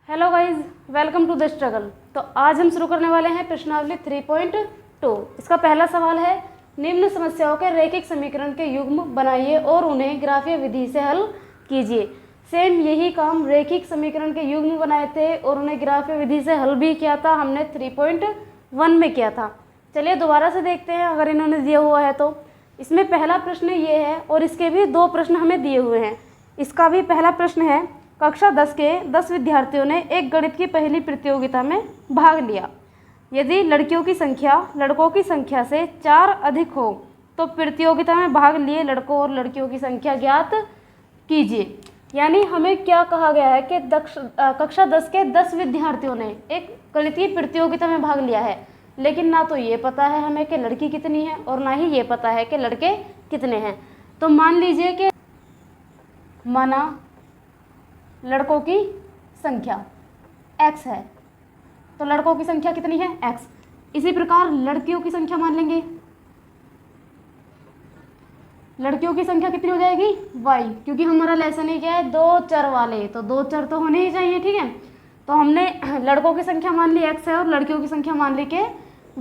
Hello guys, welcome to the struggle. तो आज हम शुरू करने वाले हैं प्रश्नावली 3.2। इसका पहला सवाल है, निम्न समस्याओं के रैखिक समीकरण के युग्म बनाइए और उन्हें ग्राफीय विधि से हल कीजिए। सेम यही काम रैखिक समीकरण के युग्म बनाए थे और उन्हें ग्राफीय विधि से हल भी किया था, हमने 3.1 में किया था। चलिए दोबारा से देखते हैं अगर इन्होंने दिया हुआ है तो। इसमें पहला प्रश्न ये है और इसके भी दो प्रश्न हमें दिए हुए हैं। इसका भी पहला प्रश्न है, कक्षा 10 के 10 विद्यार्थियों ने एक गणित की पहली प्रतियोगिता में भाग लिया। यदि लड़कियों की संख्या लड़कों की संख्या से 4 अधिक हो तो प्रतियोगिता में भाग लिए लड़कों और लड़कियों की संख्या ज्ञात कीजिए। यानी हमें क्या कहा गया है कि कक्षा 10 के 10 विद्यार्थियों ने एक गणित की प्रतियोगिता में भाग लिया है, लेकिन ना तो ये पता है हमें कि लड़की कितनी है और ना ही ये पता है कि लड़के कितने हैं। तो मान लीजिए कि माना लड़कों की संख्या x है तो लड़कों की संख्या कितनी है x। इसी प्रकार लड़कियों की संख्या मान लेंगे, लड़कियों की संख्या कितनी हो जाएगी y, क्योंकि हमारा लेसन ही क्या है, दो चर वाले, तो दो चर तो होने ही चाहिए। ठीक है, तो हमने लड़कों की संख्या मान ली x है और लड़कियों की संख्या मान ली के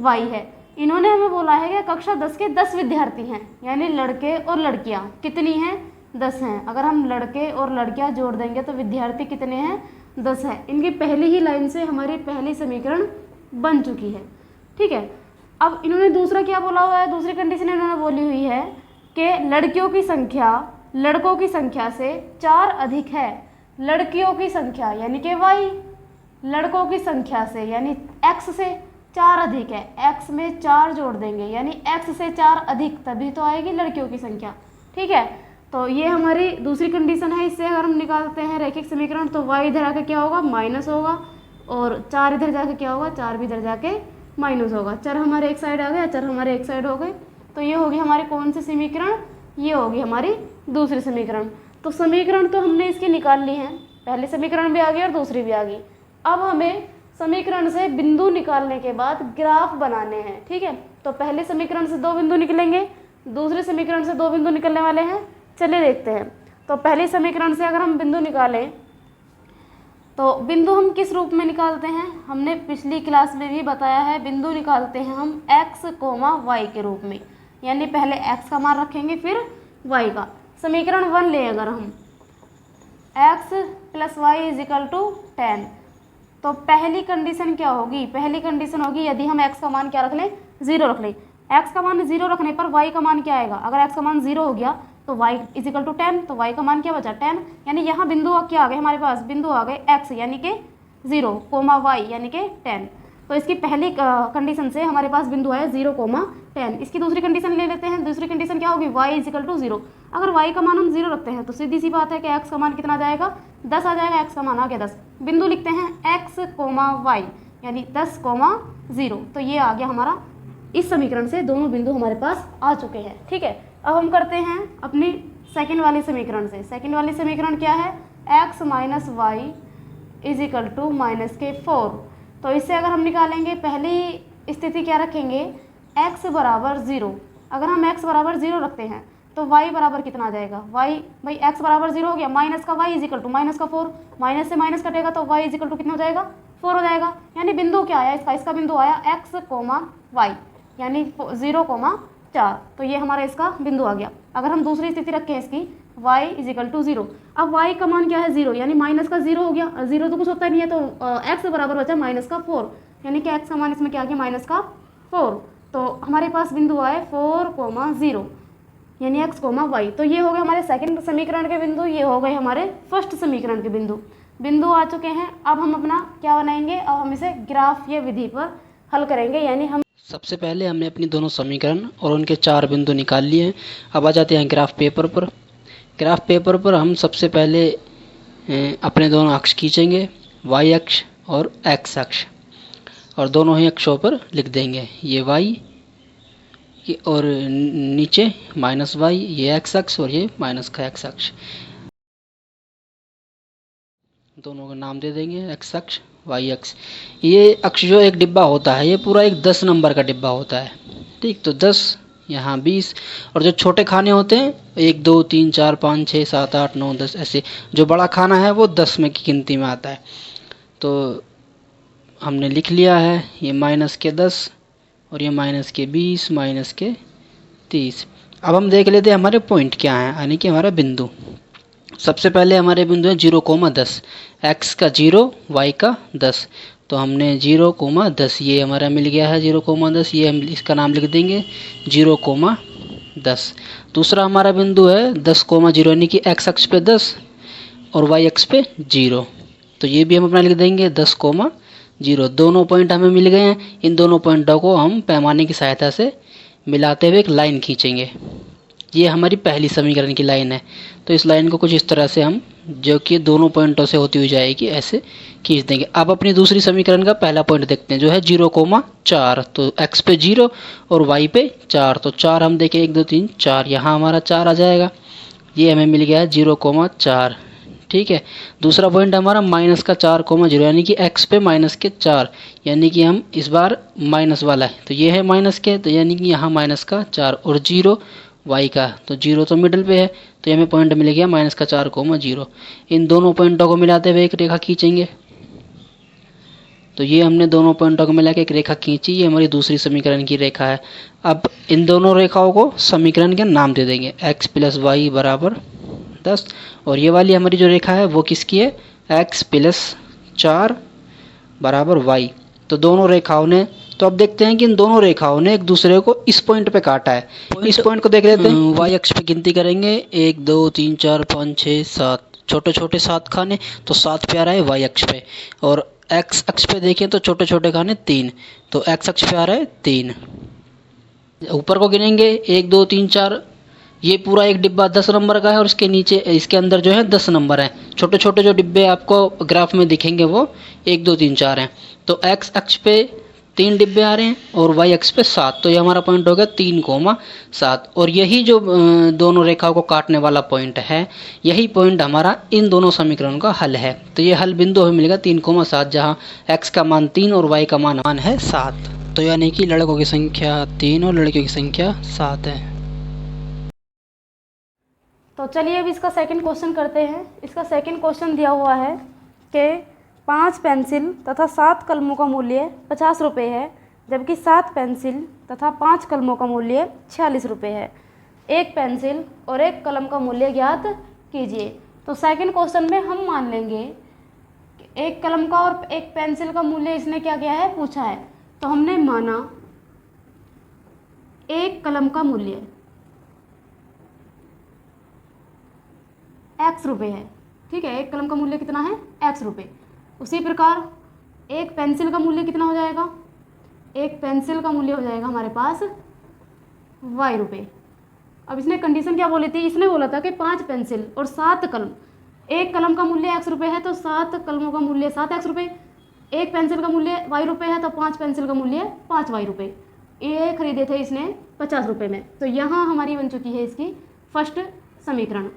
y है। इन्होंने हमें बोला है कि कक्षा 10 के 10 विद्यार्थी हैं, यानी लड़के और लड़कियां कितनी हैं 10 हैं। अगर हम लड़के और लड़कियां जोड़ देंगे तो विद्यार्थी कितने हैं 10 हैं। इनकी पहली ही लाइन से हमारी पहली समीकरण बन चुकी है। ठीक है, अब इन्होंने दूसरा क्या बोला हुआ है, दूसरी कंडीशन इन्होंने बोली हुई है कि लड़कियों की संख्या लड़कों की संख्या से 4 अधिक है। लड़कियों की संख्या यानी कि y, लड़कों की संख्या से यानी x से 4 अधिक है। x में 4 जोड़ देंगे यानी x से 4 अधिक, तभी तो आएगी लड़कियों की संख्या। ठीक है, तो ये हमारी दूसरी कंडीशन है। इससे अगर हम निकालते हैं रैखिक समीकरण तो y इधर आके क्या होगा माइनस होगा और 4 इधर जाके क्या होगा, 4 भी इधर जाके माइनस होगा। चर हमारे एक साइड आ गया, चर हमारे एक साइड हो गए। तो ये होगी हमारी कौन सी समीकरण, ये होगी हमारी दूसरी समीकरण। तो समीकरण तो हमने इसकी निकाल ली है, पहली समीकरण भी आ गई और दूसरी भी आ गई। अब हमें समीकरण से बिंदु निकालने के बाद ग्राफ बनाने हैं। ठीक है, तो पहले समीकरण से 2 बिंदु निकलेंगे, दूसरे समीकरण से 2 बिंदु निकलने वाले हैं। चलिए देखते हैं। तो पहले समीकरण से अगर हम बिंदु निकालें तो बिंदु हम किस रूप में निकालते हैं, हमने पिछली क्लास में भी बताया है। बिंदु निकालते हैं हम x, y के रूप में, यानी पहले x का मान रखेंगे फिर y का। समीकरण 1 ले अगर हम x + y = 10, तो पहली कंडीशन क्या होगी, पहली कंडीशन होगी यदि हम x का मान क्या रख लें 0 रख लें। x का मान 0 रखने पर y का मान क्या आएगा, अगर x का मान 0 हो गया तो y = 10, तो y का मान क्या बचा 10। यानी यहाँ बिंदु क्या आ गए हमारे पास, बिंदु आ गए x यानी कि 0, y यानी कि 10। तो इसकी पहली कंडीशन से हमारे पास बिंदु आया 0, 10। इसकी दूसरी कंडीशन ले लेते हैं। दूसरी कंडीशन क्या होगी, y = 0। अगर y का मान हम 0 रखते हैं तो सीधी सी बात है कि x का मान कितना आ जाएगा 10 आ जाएगा। x का मान आ गया 10। बिंदु लिखते हैं x, y यानी 10, 0। तो ये आ गया हमारा, इस समीकरण से दोनों बिंदु हमारे पास आ चुके हैं। ठीक है, अब हम करते हैं अपनी सेकंड वाली समीकरण से। सेकंड वाली समीकरण क्या है, x - y = -4। तो इससे अगर हम निकालेंगे, पहली स्थिति क्या रखेंगे, x = 0। अगर हम x = 0 रखते हैं तो y बराबर कितना आ जाएगा, y भाई x = 0 हो गया, माइनस का y = -4, माइनस से माइनस कटेगा तो y = कितना हो जाएगा 4 हो जाएगा। यानी बिंदु क्या आया इसका बिंदु आया x, y यानी 0, 4। तो ये हमारा इसका बिंदु आ गया। अगर हम दूसरी स्थिति रखें इसकी y = 0, अब y का मान क्या है 0, यानी माइनस का 0 हो गया, 0 तो कुछ होता नहीं है, तो x बराबर बचा -4, यानी कि x का मान इसमें क्या आ गया -4। तो हमारे पास बिंदु आए 4, 0 यानी x, y। तो ये हो गए हमारे सेकंड समीकरण के बिंदु, ये हो गए हमारे फर्स्ट समीकरण के बिंदु आ चुके हैं। अब हम अपना क्या बनाएंगे, अब हम इसे ग्राफीय विधि पर हल करेंगे। यानी हम सबसे पहले हमने अपनी दोनों समीकरण और उनके 4 बिंदु निकाल लिए हैं। अब आ जाते हैं ग्राफ पेपर पर। ग्राफ पेपर पर हम सबसे पहले अपने दोनों अक्ष खींचेंगे, y अक्ष और x अक्ष, और दोनों ही अक्षों पर लिख देंगे ये y और नीचे -y, ये x अक्ष और ये माइनस का x अक्ष। दोनों का नाम दे देंगे x अक्ष, y अक्ष। ये अक्ष जो एक डिब्बा होता है, ये पूरा एक 10 नंबर का डिब्बा होता है। ठीक, तो 10 यहाँ 20, और जो छोटे खाने होते हैं 1 2 3 4 5 6 7 8 9 10, ऐसे जो बड़ा खाना है वो 10 में की गिनती में आता है। तो हमने लिख लिया है, ये माइनस के 10 और ये माइनस के 20 माइनस के 30। अब हम देख लेते हैं हमारे पॉइंट क्या हैं, यानी कि हमारा बिंदु। सबसे पहले हमारे बिंदु है 0,10, x का 0 y का 10। तो हमने 0,10 ये हमारा मिल गया है 0,10, ये हम इसका नाम लिख देंगे 0,10। दूसरा हमारा बिंदु है 10,0 यानी कि x अक्ष पे 10 और y अक्ष पे 0। तो ये भी हम अपना लिख देंगे 10,0। दोनों पॉइंट हमें मिल गए हैं। इन दोनों पॉइंटों को हम पैमाने की सहायता से मिलाते हुए एक लाइन खींचेंगे। ये हमारी पहली समीकरण की लाइन है। तो इस लाइन को कुछ इस तरह से हम, जो कि दोनों पॉइंटों से होती हुई जाएगी, ऐसे खींच देंगे। अब अपनी दूसरी समीकरण का पहला पॉइंट देखते हैं, जो है 0,4। तो x पे 0 और y पे 4। तो 4 हम देखें 1 2 3 4, यहाँ हमारा 4 आ जाएगा। ये हमें मिल गया है 0,4। ठीक है। दूसरा पॉइंट हमारा माइनस का 4,0, यानी कि x पे माइनस के 4, यानी कि हम इस बार माइनस वाला है तो ये है माइनस के, तो यानी कि यहाँ माइनस का 4 और 0 y का, तो 0 तो मिडल पे है, तो ये हमें पॉइंट मिल गया माइनस का 4,0। इन दोनों पॉइंटों को मिलाते हुए एक रेखा खींचेंगे। तो ये हमने दोनों पॉइंटों को मिला के एक रेखा खींची, ये हमारी दूसरी समीकरण की रेखा है। अब इन दोनों रेखाओं को समीकरण के नाम दे देंगे, x प्लस वाई बराबर 10, और ये वाली हमारी जो रेखा है वो किसकी है, x प्लस 4 बराबर y। तो दोनों रेखाओं ने, तो अब देखते हैं कि इन दोनों रेखाओं ने एक दूसरे को इस पॉइंट पे काटा है। इस पॉइंट को देख लेते हैं। y अक्ष पे गिनती करेंगे 1 2 3 4 5 6 7, छोटे छोटे 7 खाने, तो 7 पे आ रहा है y अक्ष पे। और x अक्ष पे देखें तो छोटे छोटे खाने 3, तो x अक्ष पे आ रहा है 3। ऊपर को गिनेंगे 1 2 3 4, ये पूरा एक डिब्बा 10 नंबर का है और इसके नीचे, इसके अंदर जो है 10 नंबर हैं। छोटे छोटे जो डिब्बे आपको ग्राफ में दिखेंगे वो 1 2 3 4 हैं। तो x अक्ष पे 3 डिब्बे आ रहे हैं और y अक्ष पे 7, तो ये हमारा पॉइंट हो गया 3,7। और यही जो दोनों रेखाओं को काटने वाला पॉइंट है, यही पॉइंट हमारा इन दोनों समीकरणों का हल है। तो ये हल बिंदु हमें मिलेगा 3,7, जहाँ x का मान 3 और y का मान है 7। तो यानी कि लड़कों की संख्या 3 और लड़कियों की संख्या 7 है। तो चलिए अब इसका सेकंड क्वेश्चन करते हैं। इसका सेकंड क्वेश्चन दिया हुआ है कि 5 पेंसिल तथा 7 कलमों का मूल्य 50 रुपये है, जबकि 7 पेंसिल तथा 5 कलमों का मूल्य 46 रुपये है। एक पेंसिल और एक कलम का मूल्य ज्ञात कीजिए। तो सेकंड क्वेश्चन में हम मान लेंगे कि एक कलम का और एक पेंसिल का मूल्य इसने क्या किया है, पूछा है। तो हमने माना एक कलम का मूल्य x रुपये है। ठीक है, एक कलम का मूल्य कितना है, x रुपये। उसी प्रकार एक पेंसिल का मूल्य कितना हो जाएगा, एक पेंसिल का मूल्य हो जाएगा हमारे पास y रुपये। अब इसने कंडीशन क्या बोली थी, इसने बोला था कि 5 पेंसिल और 7 कलम, एक कलम का मूल्य x रुपये है तो 7 कलमों का मूल्य 7x रुपये, एक पेंसिल का मूल्य y रुपये है तो 5 पेंसिल का मूल्य 5y रुपये। ये खरीदे थे इसने 50 रुपये में। तो यहाँ हमारी बन चुकी है इसकी फर्स्ट समीकरण।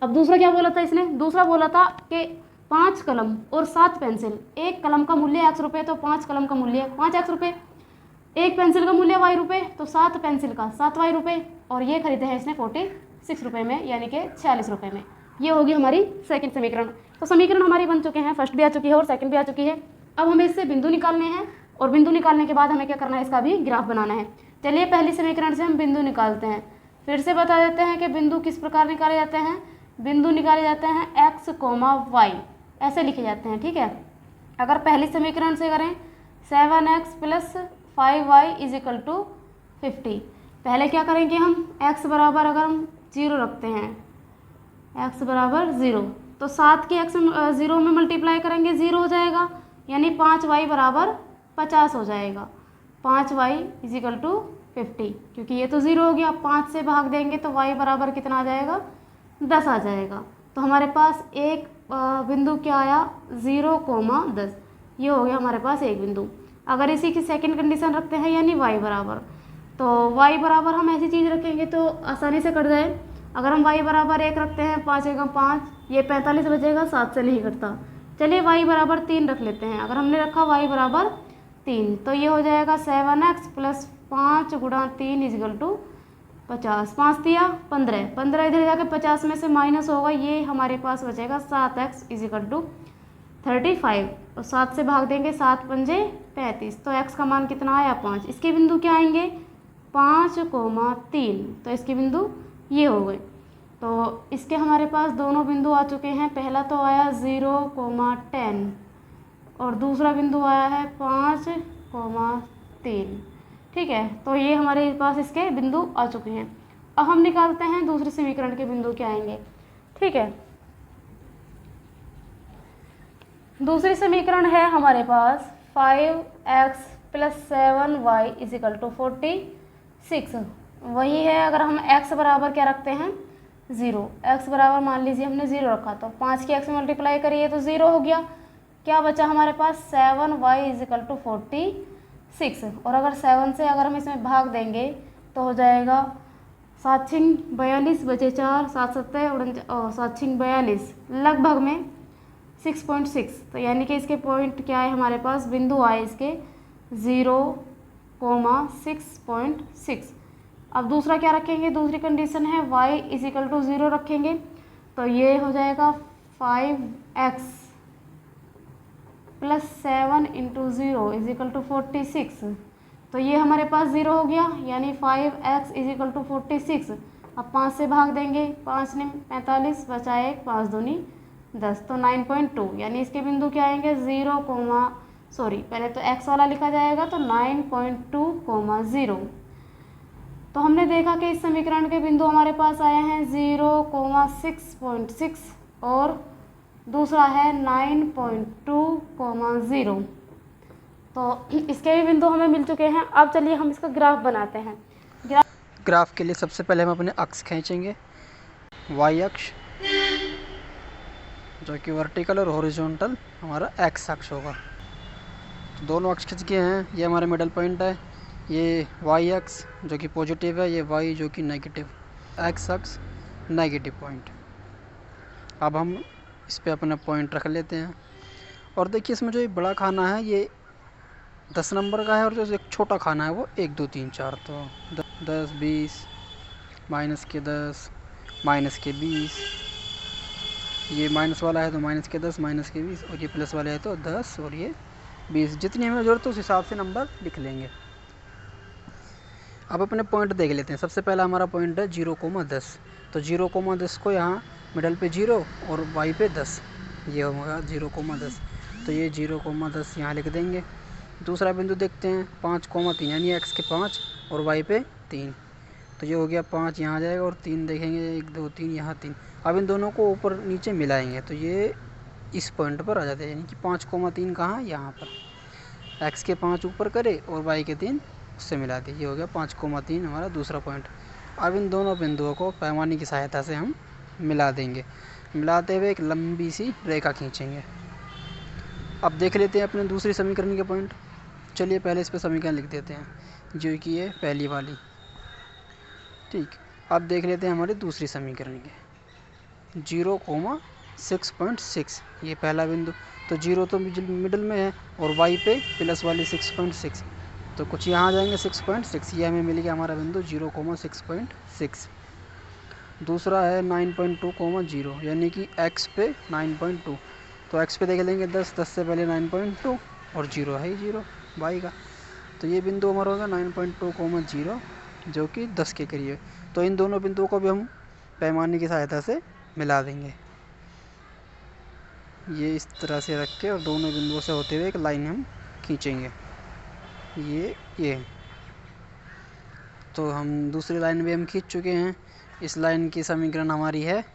अब दूसरा क्या बोला था इसने, दूसरा बोला था कि 5 कलम और 7 पेंसिल, एक कलम का मूल्य x रुपये तो 5 कलम का मूल्य 5x रुपये, एक पेंसिल का मूल्य y रुपये तो 7 पेंसिल का 7y रुपये, और ये खरीदे हैं इसने 46 रुपये में, यानी कि 46 रुपये में। ये होगी हमारी सेकंड समीकरण। तो समीकरण हमारी बन चुके हैं, फर्स्ट भी आ चुकी है और सेकंड भी आ चुकी है। अब हमें इससे बिंदु निकालने हैं, और बिंदु निकालने के बाद हमें क्या करना है, इसका भी ग्राफ बनाना है। चलिए पहली समीकरण से हम बिंदु निकालते हैं। फिर से बता देते हैं कि बिंदु किस प्रकार निकाले जाते हैं। बिंदु निकाले जाते हैं x, y, ऐसे लिखे जाते हैं। ठीक है, अगर पहली समीकरण से करें 7x plus 5y is equal to 50। पहले क्या करेंगे हम, x बराबर अगर हम 0 रखते हैं, x बराबर 0, तो 7 के x 0 में मल्टीप्लाई करेंगे 0 हो जाएगा, यानी 5y बराबर 50 हो जाएगा। 5y इज इक्वल टू 50, क्योंकि ये तो 0 हो गया, 5 से भाग देंगे तो y बराबर कितना आ जाएगा, 10 आ जाएगा। तो हमारे पास एक बिंदु क्या आया, 0,10। ये हो गया हमारे पास एक बिंदु। अगर इसी की सेकंड कंडीशन रखते हैं, यानी y बराबर, तो y बराबर हम ऐसी चीज़ रखेंगे तो आसानी से कट जाए। अगर हम y बराबर 1 रखते हैं, 5 एकम 5, ये 45 बचेगा, 7 से नहीं कटता। चलिए y बराबर 3 रख लेते हैं। अगर हमने रखा y बराबर 3, तो ये हो जाएगा 7x प्लस 5 गुणा 3 इजगल टू 50, 5 दिया 15, 15 इधर जाके 50 में से माइनस होगा, ये हमारे पास बचेगा 7x इजिकल टू 35 और 7 से भाग देंगे, 7 पंजे 35, तो x का मान कितना आया 5। इसके बिंदु क्या आएंगे 5,3, तो इसके बिंदु ये हो गए। तो इसके हमारे पास दोनों बिंदु आ चुके हैं, पहला तो आया 0,10 और दूसरा बिंदु आया है 5,3। ठीक है, तो ये हमारे पास इसके बिंदु आ चुके हैं। अब हम निकालते हैं दूसरे समीकरण के बिंदु क्या आएंगे। ठीक है, दूसरी समीकरण है हमारे पास 5x + 7y इजिकल टू 46। वही है, अगर हम x बराबर क्या रखते हैं 0, x बराबर मान लीजिए हमने 0 रखा, तो 5 की x में मल्टीप्लाई करिए तो 0 हो गया। क्या बचा हमारे पास 7y इजिकल टू 46, और अगर 7 से अगर हम इसमें भाग देंगे तो हो जाएगा 7 छिंग 42 बचे 4, 7 सत्ते 7 छिंग 42, लगभग में 6.6। तो यानी कि इसके पॉइंट क्या है हमारे पास, बिंदु आए इसके 0,6.6। अब दूसरा क्या रखेंगे, दूसरी कंडीशन है y इजिकल टू 0 रखेंगे, तो ये हो जाएगा 5x + 7 × 0 इजिकल टू 46। तो ये हमारे पास 0 हो गया, यानी 5x इजिकल टू 46। अब 5 से भाग देंगे, 5 ने 45 बचा 1, 5 दूनी 10, तो 9.2, यानी इसके बिंदु क्या आएंगे पहले तो x वाला लिखा जाएगा, तो 9.2,0। तो हमने देखा कि इस समीकरण के बिंदु हमारे पास आए हैं 0,6.6 और दूसरा है 9.2,0। तो इसके भी बिंदु हमें मिल चुके हैं। अब चलिए हम इसका ग्राफ बनाते हैं। ग्राफ के लिए सबसे पहले हम अपने अक्ष खींचेंगे, y अक्ष जो कि वर्टिकल और हॉरिजॉन्टल हमारा x अक्ष होगा। तो दोनों अक्ष खींच गए हैं, ये हमारा मिडल पॉइंट है, ये y अक्ष जो कि पॉजिटिव है, ये y जो कि नेगेटिव, x अक्ष नेगेटिव पॉइंट। अब हम इस पे अपना पॉइंट रख लेते हैं, और देखिए इसमें जो ये बड़ा खाना है ये 10 नंबर का है, और जो एक छोटा खाना है वो 1 2 3 4, तो 10 20 -10 -20, ये माइनस वाला है तो -10 -20, और ये प्लस वाला है तो 10 और ये 20, जितनी हमें ज़रूरत है उस हिसाब से नंबर लिख लेंगे। अब अपने पॉइंट देख लेते हैं। सबसे पहला हमारा पॉइंट है 0,10, तो 0,10 को यहाँ मिडल पे 0 और y पे 10, ये होगा 0,10, तो ये 0,10 यहाँ लिख देंगे। दूसरा बिंदु देखते हैं 5,3, यानी x के 5 और y पे 3, तो ये हो गया 5 यहाँ आ जाएगा, और 3 देखेंगे 1 2 3 यहाँ 3। अब इन दोनों को ऊपर नीचे मिलाएंगे तो ये इस पॉइंट पर आ जाते हैं, यानी कि 5,3 कहाँ, यहाँ पर। x के 5 ऊपर करे और y के 3 उससे मिला दिए, ये हो गया 5,3 हमारा दूसरा पॉइंट। अब इन दोनों बिंदुओं को पैमाने की सहायता से हम मिला देंगे, मिलाते हुए एक लंबी सी रेखा खींचेंगे। अब देख लेते हैं अपने दूसरी समीकरण के पॉइंट। चलिए पहले इस पर समीकरण लिख देते हैं, जो कि है पहली वाली। ठीक, अब देख लेते हैं हमारी दूसरी समीकरण के 0,6.6, ये पहला बिंदु, तो 0 तो मिडल में है और y पे प्लस वाली 6.6, तो कुछ यहाँ आ जाएंगे 6.6, ये हमें मिल गया हमारा बिंदु 0,6.6। दूसरा है 9.2,0, यानी कि x पे 9.2, तो x पे देख लेंगे 10 से पहले 9.2 और 0 है ही 0 y का, तो ये बिंदु हमारा होगा 9.2,0 जो कि 10 के करीब। तो इन दोनों बिंदुओं को भी हम पैमाने की सहायता से मिला देंगे, ये इस तरह से रख के, और दोनों बिंदुओं से होते हुए एक लाइन हम खींचेंगे, ये तो हम दूसरी लाइन भी हम खींच चुके हैं। इस लाइन की समीकरण हमारी है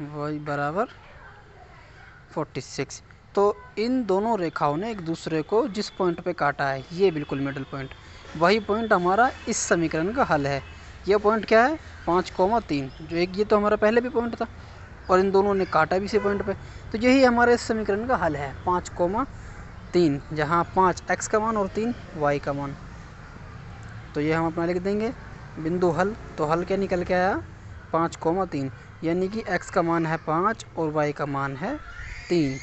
y बराबर 46। तो इन दोनों रेखाओं ने एक दूसरे को जिस पॉइंट पे काटा है, ये बिल्कुल मिडल पॉइंट, वही पॉइंट हमारा इस समीकरण का हल है। यह पॉइंट क्या है 5,3, जो एक ये तो हमारा पहले भी पॉइंट था, और इन दोनों ने काटा भी इसी पॉइंट पे, तो यही हमारे इस समीकरण का हल है 5,3, जहाँ 5 x का मान और 3 y का मान। तो ये हम अपना लिख देंगे बिंदु हल। तो हल क्या निकल के आया 5,3, यानी कि x का मान है 5 और y का मान है 3।